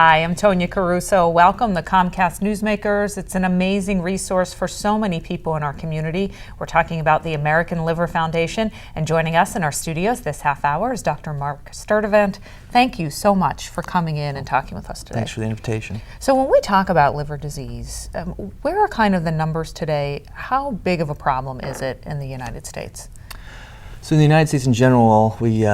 Hi, I'm Tonya Caruso. Welcome to Comcast Newsmakers. It's an amazing resource for so many people in our community. We're talking about the American Liver Foundation, and joining us in our studios this half hour is Dr. Mark Sturdivant. Thank you so much for coming in and talking with us today. Thanks for the invitation. So when we talk about liver disease, where are kind of the numbers today? How big of a problem is it in the United States? So in the United States in general, we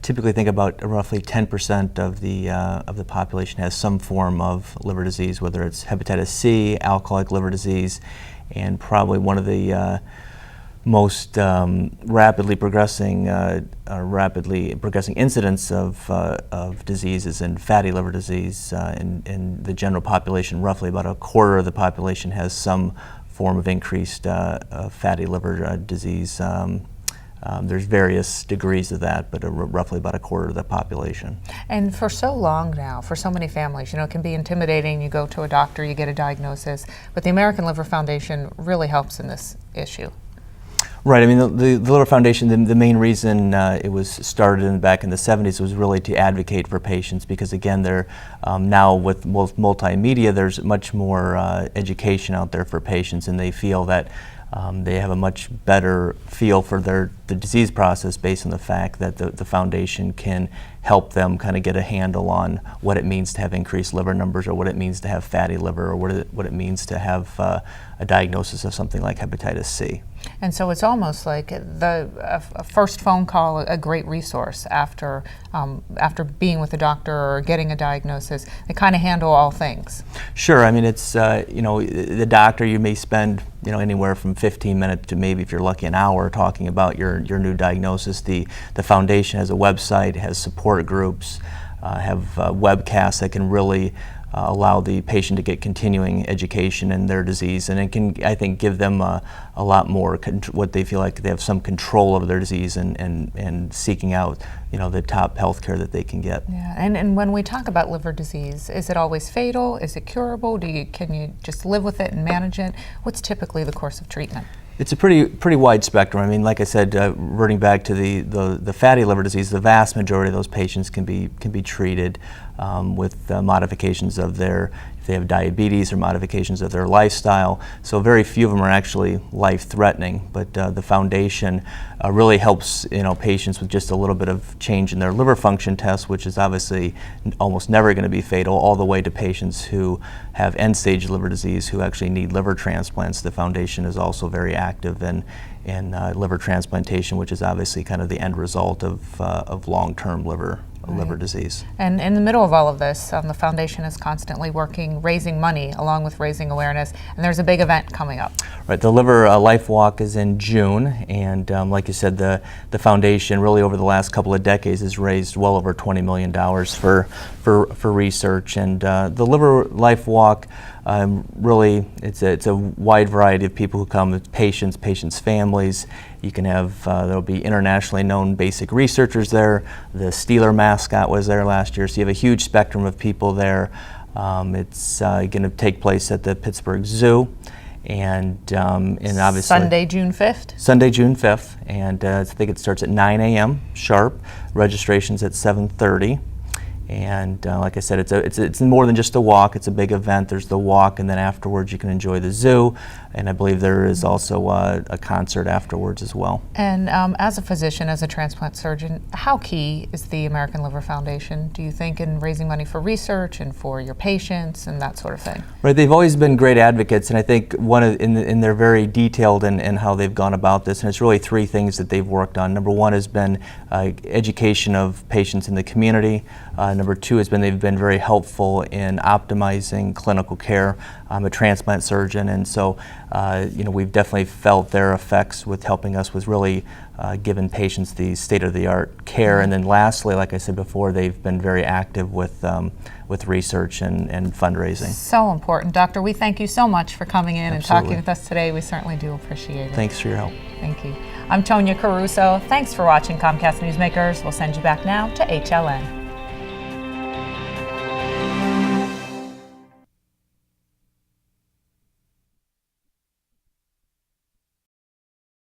typically think about roughly 10% of the population has some form of liver disease, whether it's hepatitis C, alcoholic liver disease, and probably one of the most rapidly progressing incidents of diseases in fatty liver disease. In the general population, roughly about a quarter of the population has some form of increased fatty liver disease. There's various degrees of that, but roughly about a quarter of the population. And for so long now, for so many families, it can be intimidating. You go to a doctor, you get a diagnosis, but the American Liver Foundation really helps in this issue. Right. I mean, the Liver Foundation, the main reason it was started back in the 70s was really to advocate for patients, because again, they're now with multimedia, there's much more education out there for patients, and they feel that they have a much better feel for the disease process based on the fact that the foundation can help them kind of get a handle on what it means to have increased liver numbers, or what it means to have fatty liver, or what it means to have a diagnosis of something like hepatitis C. And so it's almost like a first phone call, a great resource after being with a doctor or getting a diagnosis. They kind of handle all things. Sure. I mean, it's the doctor, you may spend anywhere from 15 minutes to maybe, if you're lucky, an hour talking about your new diagnosis. The foundation has a website, has support groups, have webcasts that can really allow the patient to get continuing education in their disease, and it can, I think, give them a lot more what they feel like they have some control over their disease, and seeking out the top health care that they can get. Yeah, and when we talk about liver disease, is it always fatal? Is it curable? Can you just live with it and manage it? What's typically the course of treatment? It's a pretty wide spectrum. I mean, like I said, reverting back to the fatty liver disease, the vast majority of those patients can be treated with modifications of if they have diabetes, or modifications of their lifestyle. So very few of them are actually life-threatening. But the foundation really helps patients with just a little bit of change in their liver function test, which is obviously almost never going to be fatal, all the way to patients who have end-stage liver disease who actually need liver transplants. The foundation is also very active in liver transplantation, which is obviously kind of the end result of long-term liver disease. And in the middle of all of this, the foundation is constantly working, raising money along with raising awareness, and there's a big event coming up. Right, the Liver Life Walk is in June, and like you said, the foundation really over the last couple of decades has raised well over $20 million for research, and the Liver Life Walk, really, it's a wide variety of people who come, patients' families. You can have, there'll be internationally known basic researchers there. The Steeler mascot was there last year, so you have a huge spectrum of people there. It's going to take place at the Pittsburgh Zoo, and obviously Sunday, June 5th? Sunday, June 5th, and I think it starts at 9 a.m. sharp. Registration's at 7:30. And like I said, it's more than just a walk. It's a big event. There's the walk, and then afterwards you can enjoy the zoo, and I believe there is also a concert afterwards as well. And as a physician, as a transplant surgeon, how key is the American Liver Foundation, do you think, in raising money for research and for your patients and that sort of thing? Right, they've always been great advocates, and I think they're very detailed in how they've gone about this, and it's really three things that they've worked on. Number one has been education of patients in the community. Number two has been they've been very helpful in optimizing clinical care. I'm a transplant surgeon, and so we've definitely felt their effects with helping us with really giving patients the state-of-the-art care. And then lastly, like I said before, they've been very active with research and fundraising. So important. Doctor, we thank you so much for coming in Absolutely. And talking with us today. We certainly do appreciate it. Thanks for your help. Thank you. I'm Tonya Caruso. Thanks for watching Comcast Newsmakers. We'll send you back now to HLN.